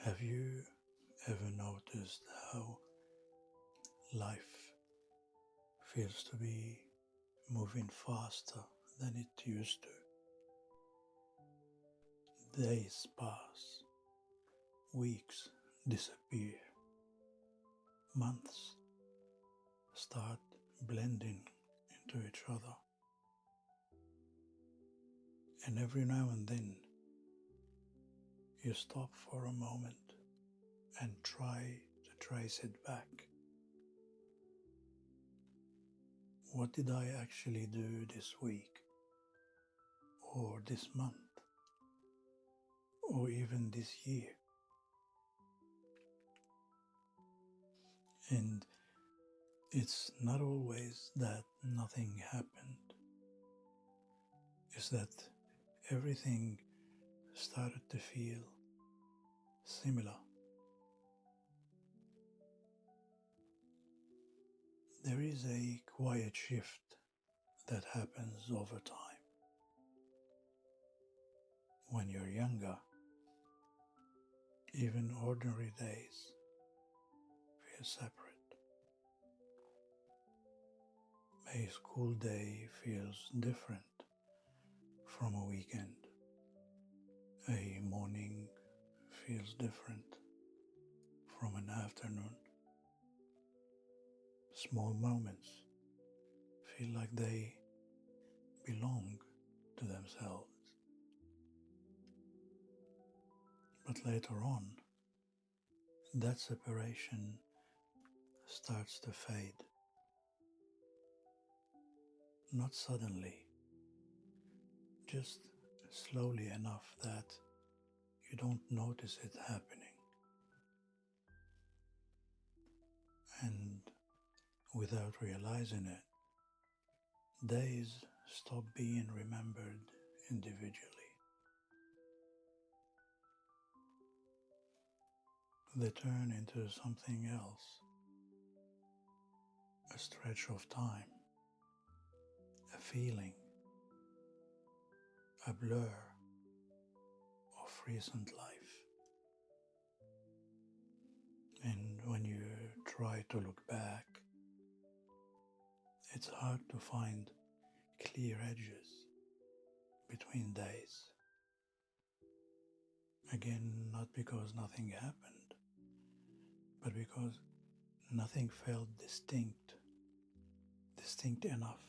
Have you ever noticed how life feels to be moving faster than it used to? Days pass, weeks disappear, months start blending into each other, and every now and then you stop for a moment and try to trace it back. What did I actually do this week, or this month, or even this year? And it's not always that nothing happened. It's that everything started to feel similar. There is a quiet shift that happens over time. When you're younger, even ordinary days feel separate. A school day feels different from a weekend. A morning feels different from an afternoon. Small moments feel like they belong to themselves. But later on, that separation starts to fade. Not suddenly, just slowly enough that you don't notice it happening. And without realizing it, days stop being remembered individually. They turn into something else, a stretch of time, a feeling, a blur of recent life. And when you try to look back, it's hard to find clear edges between days. Again, not because nothing happened, but because nothing felt distinct enough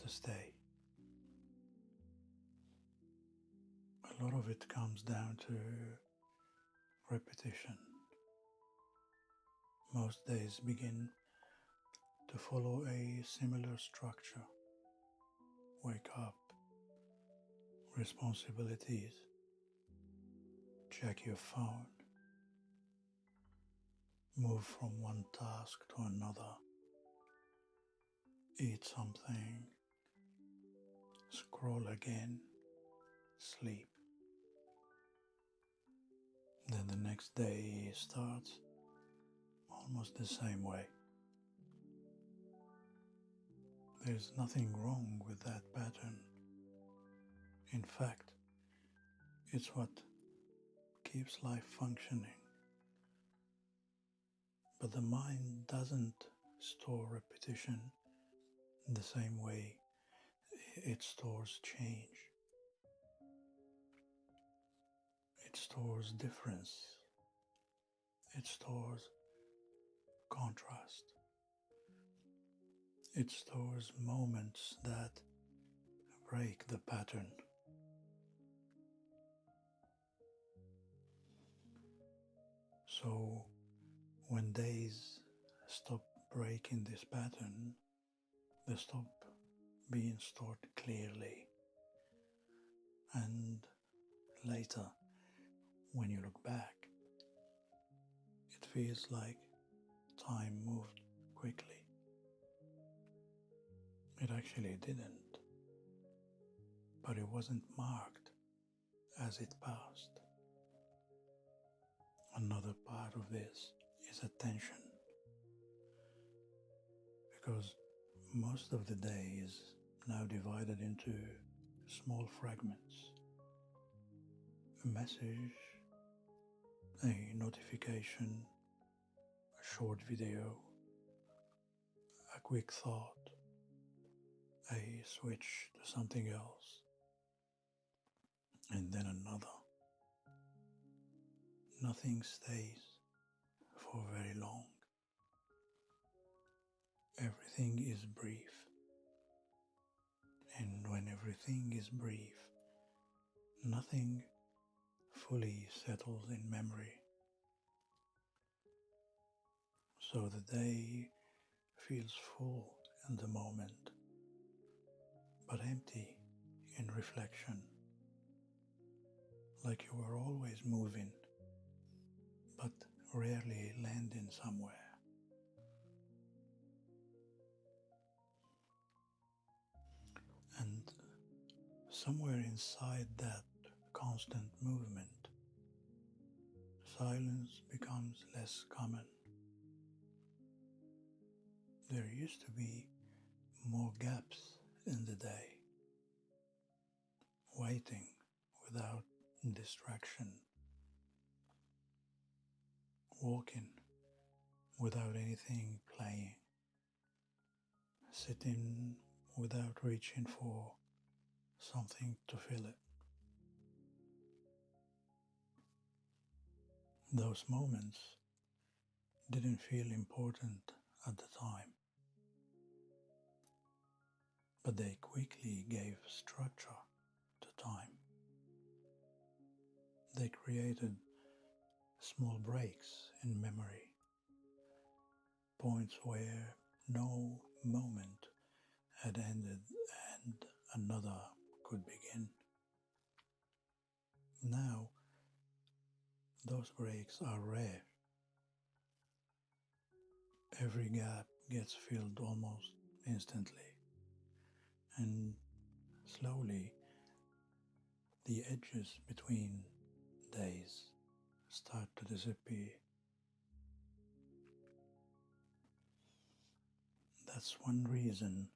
to stay. A lot of it comes down to repetition. Most days begin to follow a similar structure. Wake up, responsibilities, check your phone, move from one task to another, eat something, scroll again, sleep. Then the next day starts almost the same way. There's nothing wrong with that pattern. In fact, it's what keeps life functioning. But the mind doesn't store repetition the same way it stores change. It stores difference. It stores contrast. It stores moments that break the pattern. So when days stop breaking this pattern, they stop being stored clearly. And later, when you look back, it feels like time moved quickly. It actually didn't, but it wasn't marked as it passed. Another part of this is attention, because most of the day is now divided into small fragments. A message, a notification, a short video, a quick thought, a switch to something else, and then another. Nothing stays for very long. Everything is brief. And when everything is brief, nothing fully settles in memory. So the day feels full in the moment, but empty in reflection, like you were always moving, but rarely landing somewhere. And somewhere inside that constant movement, silence becomes less common. There used to be more gaps in the day, waiting without distraction, walking without anything playing, sitting without reaching for something to fill it. Those moments didn't feel important at the time, but they quickly gave structure to time. They created small breaks in memory, points where no moment had ended and another could begin. Now, those breaks are rare. Every gap gets filled almost instantly, and slowly the edges between days start to disappear. That's one reason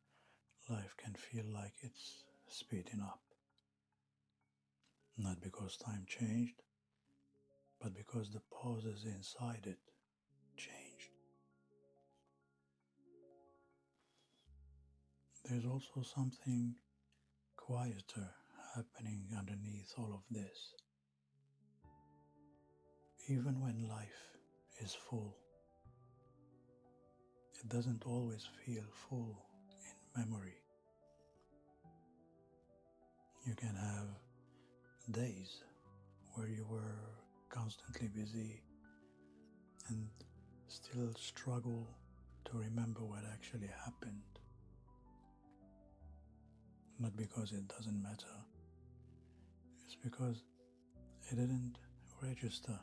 life can feel like it's speeding up. Not because time changed, but because the pauses inside it changed. There's also something quieter happening underneath all of this. Even when life is full, it doesn't always feel full in memory. You can have days where you were constantly busy and still struggle to remember what actually happened. Not because it doesn't matter, it's because it didn't register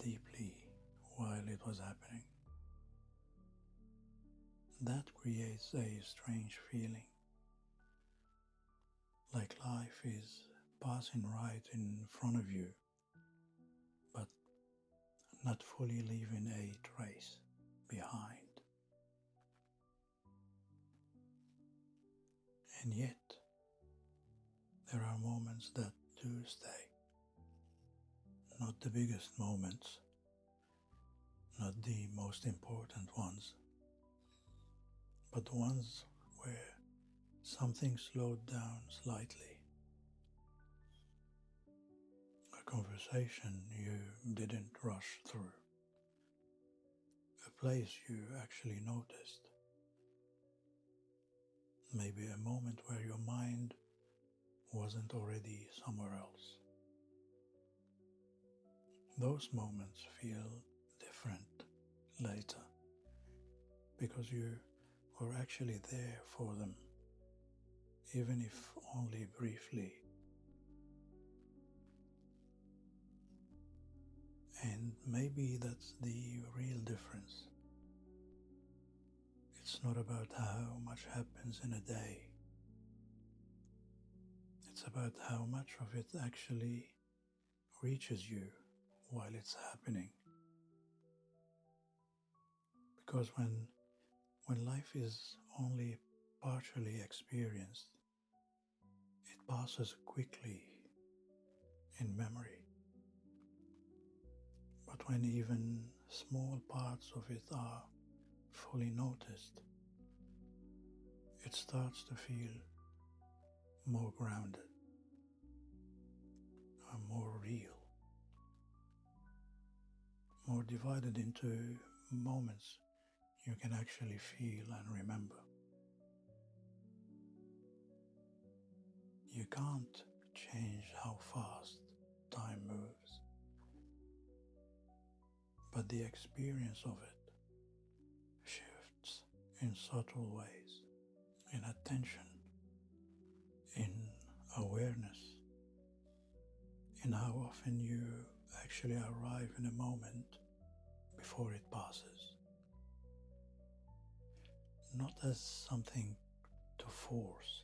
deeply while it was happening. That creates a strange feeling, like life is passing right in front of you, but not fully leaving a trace behind. And yet, there are moments that do stay. Not the biggest moments, not the most important ones, but the ones where something slowed down slightly. A conversation you didn't rush through. A place you actually noticed. Maybe a moment where your mind wasn't already somewhere else. Those moments feel different later because you were actually there for them, even if only briefly. And maybe that's the real difference. It's not about how much happens in a day. It's about how much of it actually reaches you while it's happening. Because when life is only partially experienced, it passes quickly in memory. But when even small parts of it are fully noticed, it starts to feel more grounded, more real, more divided into moments you can actually feel and remember. You can't change how fast time moves, but the experience of it shifts in subtle ways, in attention, in awareness, in how often you actually arrive in a moment before it passes. Not as something to force,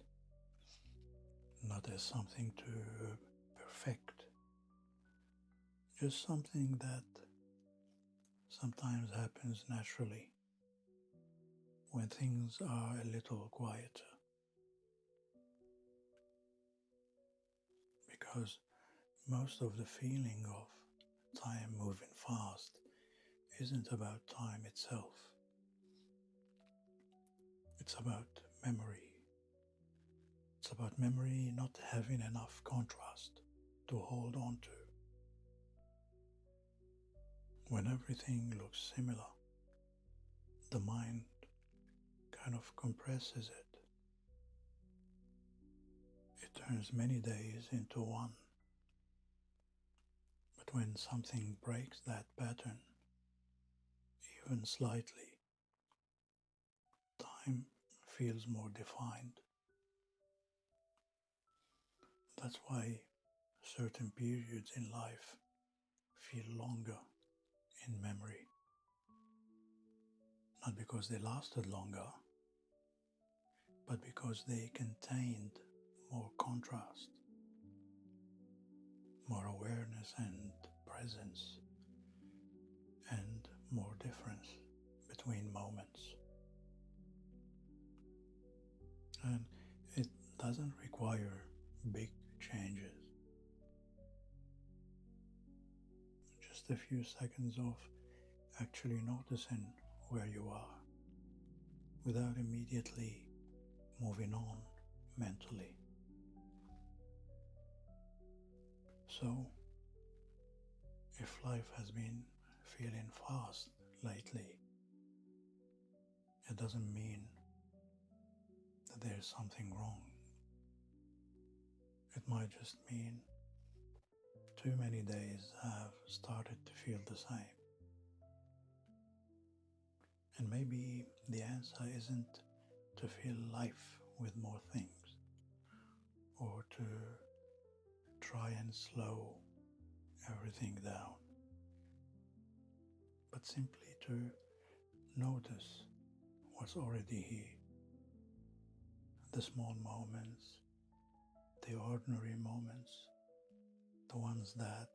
not as something to perfect, just something that sometimes happens naturally when things are a little quieter. Because most of the feeling of time moving fast isn't about time itself. It's about memory. It's about memory not having enough contrast to hold on to. When everything looks similar, the mind kind of compresses it. It turns many days into one. But when something breaks that pattern, even slightly, time feels more defined. That's why certain periods in life feel longer in memory. Not because they lasted longer, but because they contained more contrast, more awareness and presence, and more difference between moments. And it doesn't require big changes. Just a few seconds of actually noticing where you are without immediately moving on mentally. So, if life has been feeling fast lately, it doesn't mean that there's something wrong. It might just mean too many days have started to feel the same. And maybe the answer isn't to fill life with more things, or to try and slow everything down, but simply to notice what's already here. The small moments, the ordinary moments, the ones that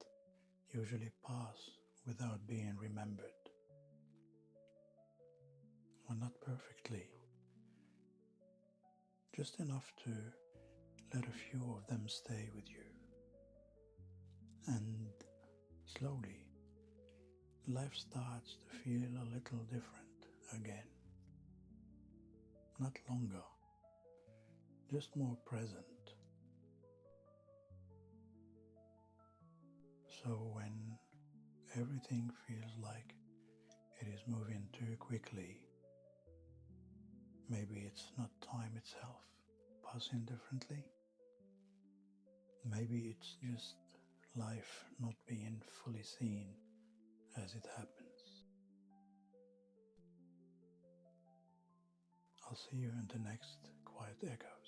usually pass without being remembered. Well, not perfectly, just enough to let a few of them stay with you. And slowly, life starts to feel a little different again. Not longer, just more present. So when everything feels like it is moving too quickly, maybe it's not time itself passing differently. Maybe it's just life not being fully seen as it happens. I'll see you in the next Quiet Echoes.